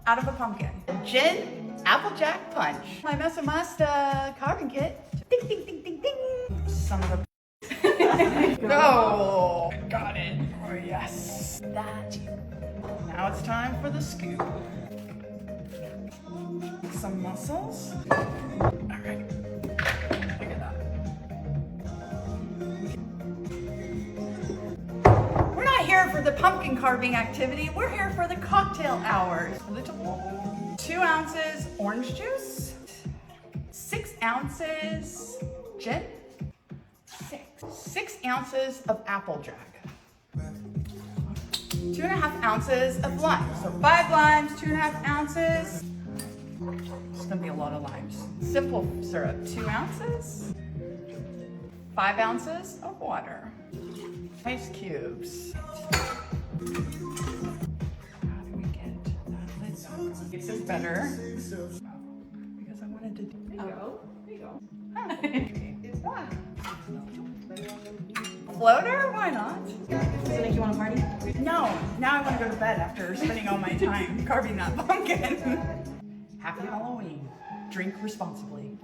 out of a pumpkin. Gin, Applejack punch. My Messermeister carving kit. Ding, ding, ding, ding, ding. Son of a... Oh, got it. Oh, yes. That. Now it's time for the scoop. Some mussels. All right. Look at that. We're not here for the pumpkin carving activity. We're here for the cocktail hours. 2 ounces orange juice. 6 ounces gin. 6 ounces of Applejack. 2.5 ounces of lime. So 5 limes, 2.5 ounces. It's gonna be a lot of limes. Simple syrup, 2 ounces. 5 ounces of water. Ice cubes. How do we get that? This is better. Because I wanted to do. There you go. Oh. Floater? Why not? Does it make you want to party? No. Now I want to go to bed after spending all my time carving that pumpkin. Happy Halloween. Drink responsibly.